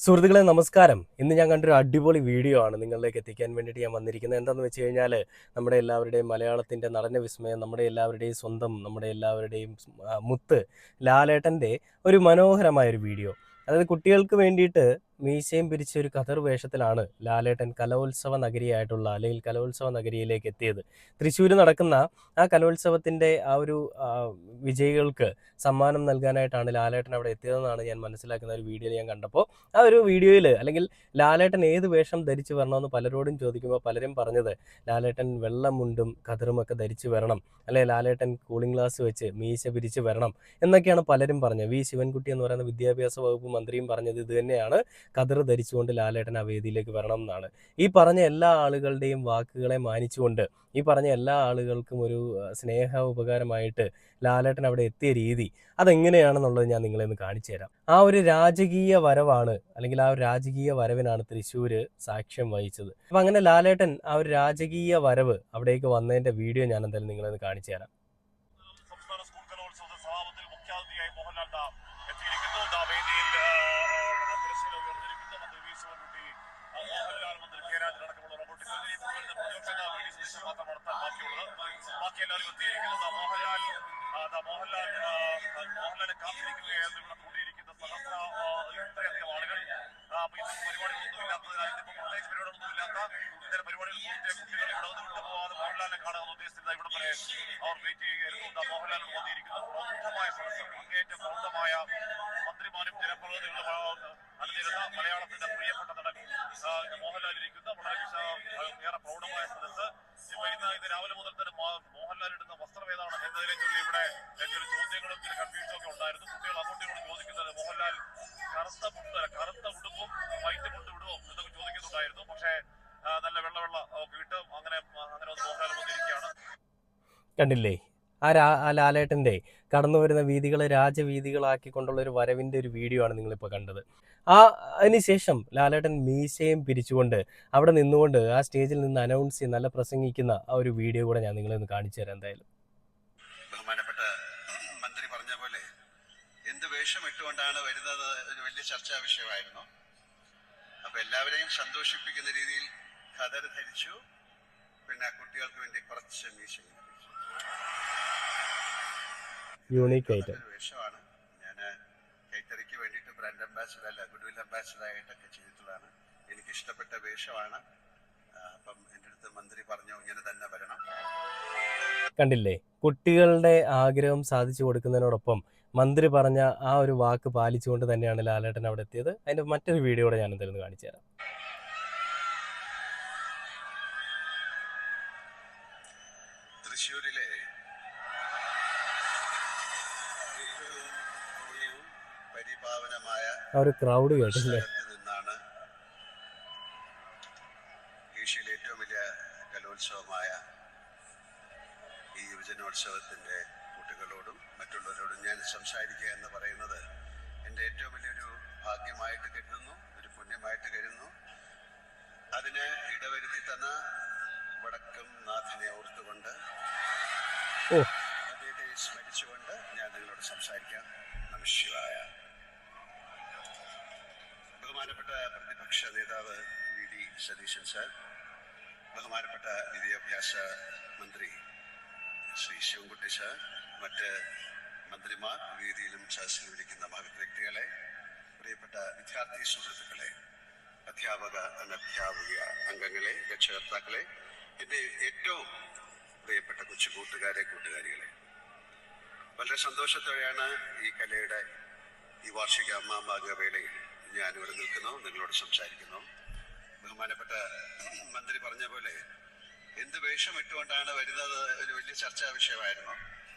സുഹൃത്തുക്കളെ നമസ്കാരം. ഇന്ന് ഞാൻ കണ്ടൊരു അടിപൊളി വീഡിയോ ആണ് നിങ്ങളിലേക്ക് എത്തിക്കാൻ വേണ്ടിയിട്ട് ഞാൻ വന്നിരിക്കുന്നത്. എന്താണെന്ന് വെച്ച് കഴിഞ്ഞാൽ നമ്മുടെ എല്ലാവരുടെയും മലയാളത്തിൻ്റെ നടന വിസ്മയം, നമ്മുടെ എല്ലാവരുടെയും സ്വന്തം, നമ്മുടെ എല്ലാവരുടെയും മുത്ത് ലാലേട്ടൻ്റെ ഒരു മനോഹരമായൊരു വീഡിയോ. അതായത് കുട്ടികൾക്ക് വേണ്ടിയിട്ട് മീശയും പിരിച്ച ഒരു ഖദർ വേഷത്തിലാണ് ലാലേട്ടൻ കലോത്സവ നഗരിയായിട്ടുള്ള അല്ലെങ്കിൽ കലോത്സവ നഗരിയിലേക്ക് എത്തിയത്. തൃശ്ശൂർ നടക്കുന്ന ആ കലോത്സവത്തിൻ്റെ ആ ഒരു വിജയികൾക്ക് സമ്മാനം നൽകാനായിട്ടാണ് ലാലേട്ടൻ അവിടെ എത്തിയതെന്നാണ് ഞാൻ മനസ്സിലാക്കുന്ന ഒരു വീഡിയോ ഞാൻ കണ്ടപ്പോൾ. ആ ഒരു വീഡിയോയിൽ അല്ലെങ്കിൽ ലാലേട്ടൻ ഏത് വേഷം ധരിച്ച് വരണമെന്ന് പലരോടും ചോദിക്കുമ്പോൾ പലരും പറഞ്ഞത് ലാലേട്ടൻ വെള്ളമുണ്ടും ഖദറുമൊക്കെ ധരിച്ച് വരണം, അല്ലെ ലാലേട്ടൻ കൂളിംഗ് ഗ്ലാസ് വെച്ച് മീശ പിരിച്ച് വരണം എന്നൊക്കെയാണ് പലരും പറഞ്ഞത്. വി ശിവൻകുട്ടി എന്ന് പറയുന്ന വിദ്യാഭ്യാസ വകുപ്പ് മന്ത്രിയും പറഞ്ഞത് ഇത് തന്നെയാണ്, ഖദർ ധരിച്ചുകൊണ്ട് ലാലേട്ടൻ ആ വേദിയിലേക്ക് വരണം എന്നാണ്. ഈ പറഞ്ഞ എല്ലാ ആളുകളുടെയും വാക്കുകളെ മാനിച്ചുകൊണ്ട് ഈ പറഞ്ഞ എല്ലാ ആളുകൾക്കും ഒരു സ്നേഹ ഉപകാരമായിട്ട് ലാലേട്ടൻ അവിടെ എത്തിയ രീതി അതെങ്ങനെയാണെന്നുള്ളത് ഞാൻ നിങ്ങളെ ഒന്ന് കാണിച്ചു തരാം. ആ ഒരു രാജകീയ വരവാണ്, അല്ലെങ്കിൽ ആ ഒരു രാജകീയ വരവിനാണ് തൃശ്ശൂർ സാക്ഷ്യം വഹിച്ചത്. അപ്പം അങ്ങനെ ലാലേട്ടൻ ആ ഒരു രാജകീയ വരവ് അവിടേക്ക് വന്നതിൻ്റെ വീഡിയോ ഞാൻ എന്തായാലും നിങ്ങളെ ഒന്ന് കാണിച്ചു തരാം. സംസ്ഥാന സ്കൂൾ കലോത്സവ സമാപനത്തിൽ മുഖ്യാതിഥിയായി മോഹൻലാൽ എത്തിയിരിക്കുന്നു. വേദിയിൽ തിരശ്ശീല ഉയർന്നിരിക്കുന്നു. മന്ത്രി വി ശിവൻകുട്ടി, മോഹൻലാൽ, മന്ത്രി കെ രാജൻ അടക്കമുള്ള റോബോട്ടിക് മാത്രം നടത്താൻ ബാക്കിയുള്ളത്. ബാക്കി എല്ലാവരും എത്തിയിരിക്കുന്നത്. മോഹൻലാലിനെ കാത്തിരിക്കുകയായിരുന്നു ഇവിടെ കൂടിയിരിക്കുന്ന ഇത്രയധികം ആളുകൾ. പരിപാടികളൊന്നും ഇല്ലാത്തതിനാൽ ഇതിപ്പോ പ്രത്യേകിച്ച് പരിപാടികളൊന്നും ഇല്ലാത്ത ഇത്തരം പരിപാടികൾ പൂർത്തിയായ കുട്ടികൾ ഇവിടെ നിന്ന് വിട്ടുപോകാതെ മോഹൻലാലിനെ കാണാൻ ഉദ്ദേശിച്ചിരുന്ന ഇവിടെ വരെ അവർ വെയിറ്റ് ചെയ്യുകയായിരുന്നു. മോഹൻലാൽ വന്നിരിക്കുന്നു. പ്രൗഢമായ സദസ്സ്, അങ്ങേയറ്റം പ്രൗഢമായ മന്ത്രിമാരും ജനപ്രതിനിധികളും അണിനിരുന്ന മലയാളത്തിന്റെ പ്രിയപ്പെട്ട നടൻ മോഹൻലാൽ ഇരിക്കുന്ന വളരെ ഏറെ പ്രൗഢമായ സദസ്സ്. ഇന്ന് രാവിലെ മുതൽ തന്നെ മോഹൻലാൽ ഇടുന്ന വസ്ത്രം ഏതാണ് എന്നതിനെ ചൊല്ലി ഇവിടെ ചില ചോദ്യങ്ങളും ചില കൺഫ്യൂഷനും ഒക്കെ ഉണ്ടായിരുന്നു. കുട്ടികൾ അങ്ങോട്ടും ഇങ്ങോട്ടും ചോദിക്കുന്നത് മോഹൻലാൽ കറുത്ത ഉടുപ്പും വൈറ്റ് മുണ്ട് വിടുമോ എന്നൊക്കെ ചോദിക്കുന്നുണ്ടായിരുന്നു. പക്ഷേ നല്ല വെള്ള ഒക്കെ ഇട്ട് അങ്ങനെ ഒന്ന് മോഹൻലാൽ വന്നിരിക്കുകയാണ്. കണ്ടില്ലേ ആ ലാലേട്ടൻ്റെ കടന്നു വരുന്ന വീതികളെ രാജവീതികളാക്കിക്കൊണ്ടുള്ള ഒരു വരവിൻ്റെ ഒരു വീഡിയോ ആണ് നിങ്ങളിപ്പോൾ കണ്ടത്. അതിനുശേഷം ലാലേട്ടൻ മീശയും പിരിച്ചുകൊണ്ട് അവിടെ നിന്നുകൊണ്ട് ആ സ്റ്റേജിൽ നിന്ന് അനൗൺസ് ചെയ്ത് നല്ല പ്രസംഗിക്കുന്ന ആ ഒരു വീഡിയോ കൂടെ ഞാൻ നിങ്ങളെ ഒന്ന് കാണിച്ചു തരാം. എന്തായാലും ബഹുമാനപ്പെട്ട മന്ത്രി പറഞ്ഞ പോലെ എന്ത് വേഷം ഇട്ടുകൊണ്ടാണ് വരുന്നത് ഒരു വലിയ ചർച്ചാ വിഷയമായിരുന്നു. അപ്പൊ എല്ലാവരെയും സന്തോഷിപ്പിക്കുന്ന രീതിയിൽ ഖദർ ധരിച്ചു, പിന്നെ കുട്ടികൾക്ക് വേണ്ടി കുറച്ച് മീശ യൂണിക് ആയിട്ട് വേഷമാണ്. ഞാൻ കൈത്തറിക്ക് വേണ്ടിയിട്ട് ബ്രാൻഡ് അംബാസിഡർ അല്ല ഗുഡ്വിൽ അംബാസിഡർ ആയിട്ടൊക്കെ ചെയ്തിട്ടുള്ളതാണ്. എനിക്ക് ഇഷ്ടപ്പെട്ട വേഷമാണ്. അപ്പം എൻ്റെ അടുത്ത് മന്ത്രി പറഞ്ഞു ഇങ്ങനെ തന്നെ വരണം. കണ്ടില്ലേ, കുട്ടികളുടെ ആഗ്രഹം സാധിച്ചു കൊടുക്കുന്നതിനോടൊപ്പം മന്ത്രി പറഞ്ഞ ആ ഒരു വാക്ക് പാലിച്ചുകൊണ്ട് തന്നെയാണ് ലാലേട്ടൻ അവിടെ എത്തിയത്. അതിന്റെ മറ്റൊരു വീഡിയോ കൂടെ ഞാൻ എന്തായാലും കാണിച്ചു തരാം. തൃശ്ശൂരിലെ പരിപാവനമായ ആ ഒരു ക്രൗഡ് കേട്ടില്ലേ? നിന്നാണ് ഏഷ്യയിലെ ഏറ്റവും വലിയ കലോത്സവമായ ഈ യുവജനോത്സവത്തിന്റെ കുട്ടികളോടും മറ്റുള്ളവരോടും ഞാൻ സംസാരിക്കുക എന്ന് പറയുന്നത് എൻ്റെ ഏറ്റവും വലിയൊരു ഭാഗ്യമായിട്ട് കരുതുന്നു, ഒരു പുണ്യമായിട്ട് കരുതുന്നു. അതിന് ഇടവരുത്തി തന്ന വടക്കം നാഥനെ ഓർത്തുകൊണ്ട് അദ്ദേഹത്തെ സ്മരിച്ചുകൊണ്ട് ഞാൻ നിങ്ങളോട് സംസാരിക്കാം. നമഃശിവായ. ബഹുമാനപ്പെട്ട പ്രതിപക്ഷ നേതാവ് വി ഡി സതീശൻ സാർ, ബഹുമാനപ്പെട്ട വിദ്യാഭ്യാസ മന്ത്രി ശ്രീ ശിവൻകുട്ടി സാർ, മറ്റ് മന്ത്രിമാർ, വേദിയിലും സദസ്സിലും ഇരിക്കുന്ന മഹത് വ്യക്തികളെ, പ്രിയപ്പെട്ട വിദ്യാർത്ഥി സുഹൃത്തുക്കളെ, അധ്യാപക അനധ്യാപക അംഗങ്ങളെ, രക്ഷകർത്താക്കളെ, എൻ്റെ ഏറ്റവും പ്രിയപ്പെട്ട കൊച്ചു കൂട്ടുകാരികളെ, വളരെ സന്തോഷത്തോടെയാണ് ഈ കലയുടെ ഈ വാർഷിക മാമാകവേളയിൽ ഞാനിവിടെ നിൽക്കുന്നു, നിങ്ങളോട് സംസാരിക്കുന്നു. ബഹുമാനപ്പെട്ട മന്ത്രി പറഞ്ഞ പോലെ എന്ത് വേഷം ഇട്ടുകൊണ്ടാണ് വരുന്നത് ഒരു വലിയ ചർച്ചാ വിഷയമായിരുന്നു.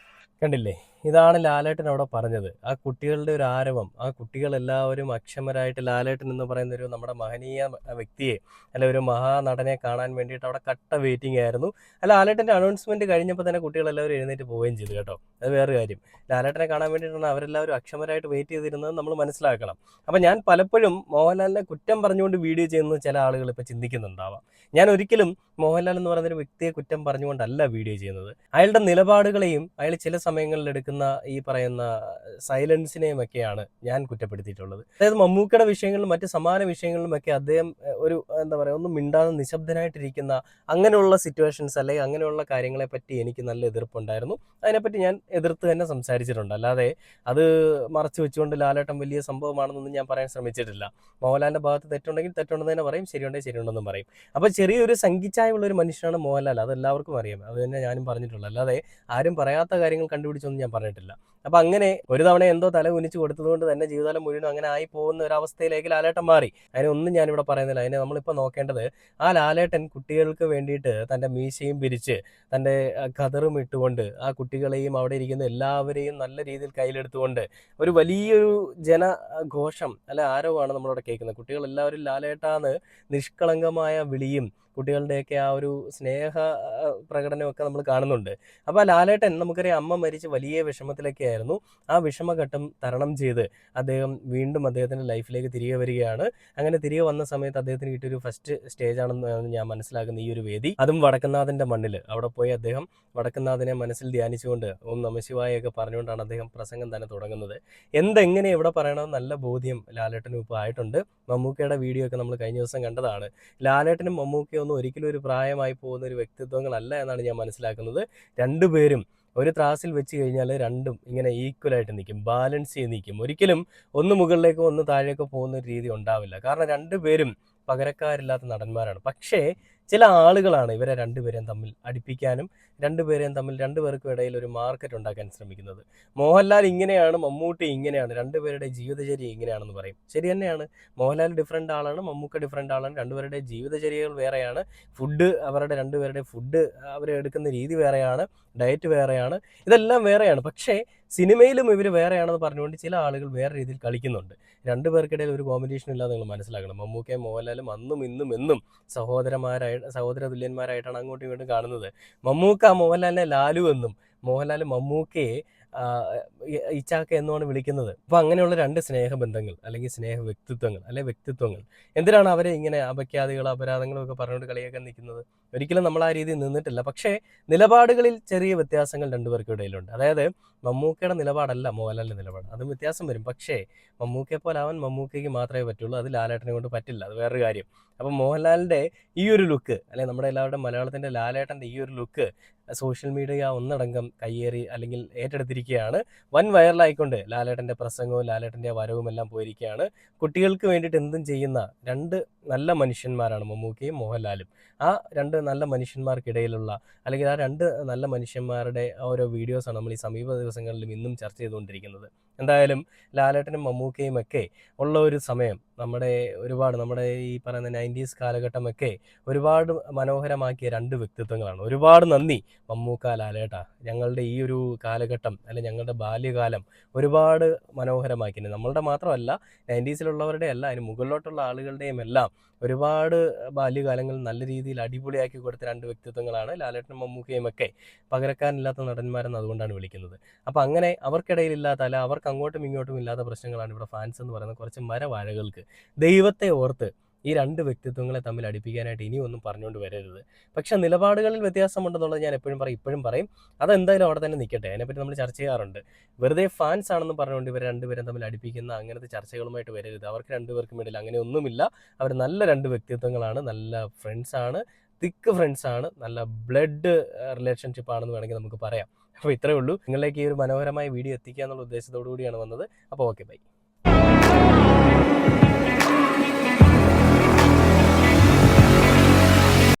കണ്ടില്ലേ, ഇതാണ് ലാലേട്ടൻ അവിടെ പറഞ്ഞത്. ആ കുട്ടികളുടെ ഒരു ആരവം, ആ കുട്ടികളെല്ലാവരും അക്ഷമരായിട്ട് ലാലേട്ടൻ എന്ന് പറയുന്ന ഒരു നമ്മുടെ മഹനീയ വ്യക്തിയെ, അല്ല ഒരു മഹാനടനെ കാണാൻ വേണ്ടിയിട്ട് അവിടെ കട്ട വെയിറ്റിംഗ് ആയിരുന്നു. ലാലേട്ടൻ്റെ അനൗൺസ്മെന്റ് കഴിഞ്ഞപ്പോൾ തന്നെ കുട്ടികളെല്ലാവരും എഴുന്നേറ്റ് പോവുകയും ചെയ്തു കേട്ടോ. അത് വേറെ കാര്യം. ലാലേട്ടനെ കാണാൻ വേണ്ടിയിട്ടാണ് അവരെല്ലാവരും അക്ഷമരായിട്ട് വെയിറ്റ് ചെയ്തിരുന്നത് നമ്മൾ മനസ്സിലാക്കണം. അപ്പം ഞാൻ പലപ്പോഴും മോഹൻലാലിനെ കുറ്റം പറഞ്ഞുകൊണ്ട് വീഡിയോ ചെയ്യുന്നത് ചില ആളുകൾ ഇപ്പോൾ ചിന്തിക്കുന്നുണ്ടാവാം. ഞാൻ ഒരിക്കലും മോഹൻലാൽ എന്ന് പറയുന്നൊരു വ്യക്തിയെ കുറ്റം പറഞ്ഞുകൊണ്ടല്ല വീഡിയോ ചെയ്യുന്നത്. അയാളുടെ നിലപാടുകളെയും അയാൾ ചില സമയങ്ങളിൽ എടുക്കുന്ന കിട്ടുന്ന ഈ പറയുന്ന സൈലൻസിനെയും ഒക്കെയാണ് ഞാൻ കുറ്റപ്പെടുത്തിയിട്ടുള്ളത്. അതായത് മമ്മൂക്കയുടെ വിഷയങ്ങളിലും മറ്റ് സമാന വിഷയങ്ങളിലുമൊക്കെ അദ്ദേഹം ഒരു എന്താ പറയുക, ഒന്നും മിണ്ടാതെ നിശബ്ദനായിട്ടിരിക്കുന്ന അങ്ങനെയുള്ള സിറ്റുവേഷൻസ് അല്ലെങ്കിൽ അങ്ങനെയുള്ള കാര്യങ്ങളെ പറ്റി എനിക്ക് നല്ല എതിർപ്പുണ്ടായിരുന്നു. അതിനെപ്പറ്റി ഞാൻ എതിർത്ത് തന്നെ സംസാരിച്ചിട്ടുണ്ട്. അല്ലാതെ അത് മറച്ചു വെച്ചുകൊണ്ട് ലാലേട്ടൻ വലിയ സംഭവമാണെന്നൊന്നും ഞാൻ പറയാൻ ശ്രമിച്ചിട്ടില്ല. മോഹൻലാലിൻ്റെ ഭാഗത്ത് തെറ്റുണ്ടെങ്കിൽ തെറ്റുണ്ടെന്ന് തന്നെ പറയും, ശരിയുണ്ടെങ്കിൽ ശരിയുണ്ടെന്നും പറയും. അപ്പോൾ ചെറിയൊരു സംഘിച്ചായുള്ള ഒരു മനുഷ്യനാണ് മോഹൻലാൽ, അതെല്ലാവർക്കും അറിയാം. അത് തന്നെ ഞാനും പറഞ്ഞിട്ടുള്ളൂ. അല്ലാതെ ആരും പറയാത്ത കാര്യങ്ങൾ കണ്ടുപിടിച്ചൊന്നും ഞാൻ പറഞ്ഞിട്ടില്ല. അപ്പം അങ്ങനെ ഒരു തവണ എന്തോ തല കുനിച്ച് കൊടുത്തതുകൊണ്ട് തന്നെ ജീവിതകാലം മുഴുവൻ അങ്ങനെ ആയി പോകുന്ന ഒരു അവസ്ഥയിലേക്ക് ലാലേട്ടൻ മാറി. അതിനൊന്നും ഞാനിവിടെ പറയുന്നില്ല. അതിനെ നമ്മളിപ്പോൾ നോക്കേണ്ടത് ആ ലാലേട്ടൻ കുട്ടികൾക്ക് വേണ്ടിയിട്ട് തൻ്റെ മീശയും പിരിച്ച് തൻ്റെ ഖദറും ഇട്ടുകൊണ്ട് ആ കുട്ടികളെയും അവിടെ ഇരിക്കുന്ന എല്ലാവരെയും നല്ല രീതിയിൽ കയ്യിലെടുത്തുകൊണ്ട് ഒരു വലിയൊരു ജനഘോഷം അല്ല ആരവമാണ് നമ്മളിവിടെ കേൾക്കുന്നത്. കുട്ടികളെല്ലാവരും ലാലേട്ടാന്ന് നിഷ്കളങ്കമായ വിളിയും കുട്ടികളുടെയൊക്കെ ആ ഒരു സ്നേഹ പ്രകടനമൊക്കെ നമ്മൾ കാണുന്നുണ്ട്. അപ്പോൾ ആ ലാലേട്ടൻ നമുക്കറിയാം അമ്മ മരിച്ച് വലിയ വിഷമത്തിലൊക്കെ ആയിരുന്നു. ആ വിഷമഘട്ടം തരണം ചെയ്ത് അദ്ദേഹം വീണ്ടും അദ്ദേഹത്തിൻ്റെ ലൈഫിലേക്ക് തിരികെ വരികയാണ്. അങ്ങനെ തിരികെ വന്ന സമയത്ത് അദ്ദേഹത്തിന് കിട്ടിയൊരു ഫസ്റ്റ് സ്റ്റേജാണെന്ന് ഞാൻ മനസ്സിലാക്കുന്ന ഈ ഒരു വേദി, അതും വടക്കുന്നാഥൻ്റെ മണ്ണിൽ. അവിടെ പോയി അദ്ദേഹം വടക്കുന്നാഥനെ മനസ്സിൽ ധ്യാനിച്ചുകൊണ്ട് ഓം നമഃശിവായൊക്കെ പറഞ്ഞുകൊണ്ടാണ് അദ്ദേഹം പ്രസംഗം തന്നെ തുടങ്ങുന്നത്. എന്തെങ്ങനെ എവിടെ പറയണമെന്ന് നല്ല ബോധ്യം ലാലേട്ടനും ഇപ്പോൾ ആയിട്ടുണ്ട്. മമ്മൂക്കയുടെ വീഡിയോ ഒക്കെ നമ്മൾ കഴിഞ്ഞ ദിവസം കണ്ടതാണ്. ലാലേട്ടനും മമ്മൂക്കയൊന്നും ഒരിക്കലും ഒരു പ്രായമായി പോകുന്ന ഒരു വ്യക്തിത്വങ്ങളല്ല എന്നാണ് ഞാൻ മനസ്സിലാക്കുന്നത്. രണ്ടുപേരും ഒരു ത്രാസിൽ വെച്ച് കഴിഞ്ഞാൽ രണ്ടും ഇങ്ങനെ ഈക്വലായിട്ട് നിൽക്കും, ബാലൻസ് ചെയ്ത് നിൽക്കും. ഒരിക്കലും ഒന്ന് മുകളിലേക്കോ ഒന്ന് താഴേക്കോ പോകുന്ന ഒരു രീതി ഉണ്ടാവില്ല. കാരണം രണ്ടുപേരും പകരക്കാരില്ലാത്ത നടന്മാരാണ്. പക്ഷേ ചില ആളുകളാണ് ഇവരെ രണ്ടുപേരെയും തമ്മിൽ അടുപ്പിക്കാനും രണ്ടുപേർക്കും ഇടയിൽ ഒരു മാർക്കറ്റ് ഉണ്ടാക്കാൻ ശ്രമിക്കുന്നത്. മോഹൻലാൽ ഇങ്ങനെയാണ്, മമ്മൂട്ടി ഇങ്ങനെയാണ്, രണ്ടുപേരുടെ ജീവിതചര്യ ഇങ്ങനെയാണെന്ന് പറയും. ശരി തന്നെയാണ്. മോഹൻലാൽ ഡിഫറെൻ്റ് ആളാണ്, മമ്മൂക്ക ഡിഫറെൻ്റ് ആളാണ്. രണ്ടുപേരുടെ ജീവിതചര്യകൾ വേറെയാണ്. ഫുഡ്, അവരുടെ രണ്ടുപേരുടെ ഫുഡ് അവർ എടുക്കുന്ന രീതി വേറെയാണ്. ഡയറ്റ് വേറെയാണ്. ഇതെല്ലാം വേറെയാണ്. പക്ഷേ സിനിമയിലും ഇവർ വേറെയാണെന്ന് പറഞ്ഞുകൊണ്ട് ചില ആളുകൾ വേറെ രീതിയിൽ കളിക്കുന്നുണ്ട്. രണ്ടുപേർക്കിടയിൽ ഒരു കോമ്പറ്റീഷൻ ഇല്ലാതെ നിങ്ങൾ മനസ്സിലാക്കണം. മമ്മൂക്കയും മോഹൻലാലും അന്നും ഇന്നും എന്നും സഹോദര തുല്യന്മാരായിട്ടാണ് അങ്ങോട്ടും ഇങ്ങോട്ടും കാണുന്നത്. മമ്മൂക്ക മോഹൻലാലിനെ ലാലു എന്നും മോഹൻലാൽ മമ്മൂക്കയെ ഇച്ചാക്ക എന്നുമാണ് വിളിക്കുന്നത്. അപ്പോൾ അങ്ങനെയുള്ള രണ്ട് സ്നേഹബന്ധങ്ങൾ അല്ലെങ്കിൽ സ്നേഹ വ്യക്തിത്വങ്ങൾ അല്ലെങ്കിൽ വ്യക്തിത്വങ്ങൾ എന്തിനാണ് അവരെ ഇങ്ങനെ അപഖ്യാതികളും അപരാധങ്ങളും ഒക്കെ പറഞ്ഞുകൊണ്ട് കളിയാക്കാൻ നിൽക്കുന്നത്? ഒരിക്കലും നമ്മൾ ആ രീതിയിൽ നിന്നിട്ടില്ല. പക്ഷേ നിലപാടുകളിൽ ചെറിയ വ്യത്യാസങ്ങൾ രണ്ടുപേർക്കും ഇടയിലുണ്ട്. അതായത് മമ്മൂക്കയുടെ നിലപാടല്ല മോഹൻലാലിൻ്റെ നിലപാട്, അതും വ്യത്യാസം വരും. പക്ഷേ മമ്മൂക്കയെ പോലെ ആവാൻ മമ്മൂക്കയ്ക്ക് മാത്രമേ പറ്റുള്ളൂ, അത് ലാലേട്ടനെ കൊണ്ട് പറ്റില്ല. അത് വേറൊരു കാര്യം. അപ്പം മോഹൻലാലിൻ്റെ ഈ ഒരു ലുക്ക് അല്ലെങ്കിൽ നമ്മുടെ എല്ലാവരുടെ മലയാളത്തിൻ്റെ ലാലേട്ടൻ്റെ ഈ ഒരു ലുക്ക് സോഷ്യൽ മീഡിയ ഒന്നടങ്കം കയ്യേറി അല്ലെങ്കിൽ ഏറ്റെടുത്തിരിക്കുകയാണ്. വൻ വൈറലായിക്കൊണ്ട് ലാലേട്ടൻ്റെ പ്രസംഗവും ലാലേട്ടൻ്റെ വരവും എല്ലാം പോയിരിക്കുകയാണ്. കുട്ടികൾക്ക് വേണ്ടിയിട്ട് എന്തും ചെയ്യുന്ന രണ്ട് നല്ല മനുഷ്യന്മാരാണ് മമ്മൂക്കയും മോഹൻലാലും. ആ രണ്ട് നല്ല മനുഷ്യന്മാർക്കിടയിലുള്ള അല്ലെങ്കിൽ ആ രണ്ട് നല്ല മനുഷ്യന്മാരുടെ ഓരോ വീഡിയോസാണ് നമ്മൾ ഈ സമീപ ദിവസങ്ങളിലും ഇന്നും ചർച്ച ചെയ്തുകൊണ്ടിരിക്കുന്നത്. എന്തായാലും ലാലേട്ടനും മമ്മൂക്കയും ഒക്കെ ഉള്ള ഒരു സമയം നമ്മുടെ ഈ പറയുന്ന 90s കാലഘട്ടമൊക്കെ ഒരുപാട് മനോഹരമാക്കിയ രണ്ട് വ്യക്തിത്വങ്ങളാണ്. ഒരുപാട് നന്ദി മമ്മൂക്ക, ലാലേട്ട. ഞങ്ങളുടെ ഈ ഒരു കാലഘട്ടം അല്ലെങ്കിൽ ഞങ്ങളുടെ ബാല്യകാലം ഒരുപാട് മനോഹരമാക്കിയത് നമ്മളുടെ മാത്രമല്ല, 90siലുള്ളവരുടെ അല്ല, അതിന് മുകളിലോട്ടുള്ള ആളുകളുടെയും എല്ലാം ഒരുപാട് ബാല്യകാലങ്ങൾ നല്ല രീതിയിൽ അടിപൊളിയാക്കി കൊടുത്ത രണ്ട് വ്യക്തിത്വങ്ങളാണ് ലാലേട്ടനും മമ്മൂക്കയും ഒക്കെ. പകരക്കാരനില്ലാത്ത നടന്മാരെന്ന് അതുകൊണ്ടാണ് വിളിക്കുന്നത്. അപ്പോൾ അങ്ങനെ അവർക്കിടയിലില്ലാത്ത അല്ല അവർക്ക് അങ്ങോട്ടും ഇങ്ങോട്ടും ഇല്ലാത്ത പ്രശ്നങ്ങളാണ് ഇവിടെ ഫാൻസ് എന്ന് പറയുന്ന കുറച്ച് മരവാഴകൾക്ക്. ദൈവത്തെ ഓർത്ത് ഈ രണ്ട് വ്യക്തിത്വങ്ങളെ തമ്മിൽ അടുപ്പിക്കാനായിട്ട് ഇനിയൊന്നും പറഞ്ഞുകൊണ്ട് വരരുത്. പക്ഷേ നിലപാടുകളിൽ വ്യത്യാസമുണ്ടെന്നുള്ളത് ഞാൻ എപ്പോഴും പറയും, ഇപ്പോഴും പറയും. അതെന്തായാലും അവിടെ തന്നെ നിൽക്കട്ടെ. അതിനെപ്പറ്റി നമ്മൾ ചർച്ച ചെയ്യാറുണ്ട്. വെറുതെ ഫാൻസ് ആണെന്ന് പറഞ്ഞുകൊണ്ട് ഇവർ രണ്ടുപേരും തമ്മിൽ അടുപ്പിക്കുന്ന അങ്ങനത്തെ ചർച്ചകളുമായിട്ട് വരരുത്. അവർക്ക് രണ്ടുപേർക്കും ഇടയിൽ അങ്ങനെ ഒന്നുമില്ല. അവർ നല്ല രണ്ട് വ്യക്തിത്വങ്ങളാണ്, നല്ല ഫ്രണ്ട്സാണ്, തിക്ക് ഫ്രണ്ട്സാണ്, നല്ല ബ്ലഡ് റിലേഷൻഷിപ്പ് ആണെന്ന് വേണമെങ്കിൽ നമുക്ക് പറയാം. അപ്പോൾ ഇത്രയേ ഉള്ളൂ. നിങ്ങളിലേക്ക് ഈ ഒരു മനോഹരമായ വീഡിയോ എത്തിക്കുക എന്നുള്ള ഉദ്ദേശത്തോടു കൂടിയാണ് വന്നത്. അപ്പോൾ ഓക്കെ, ബൈ.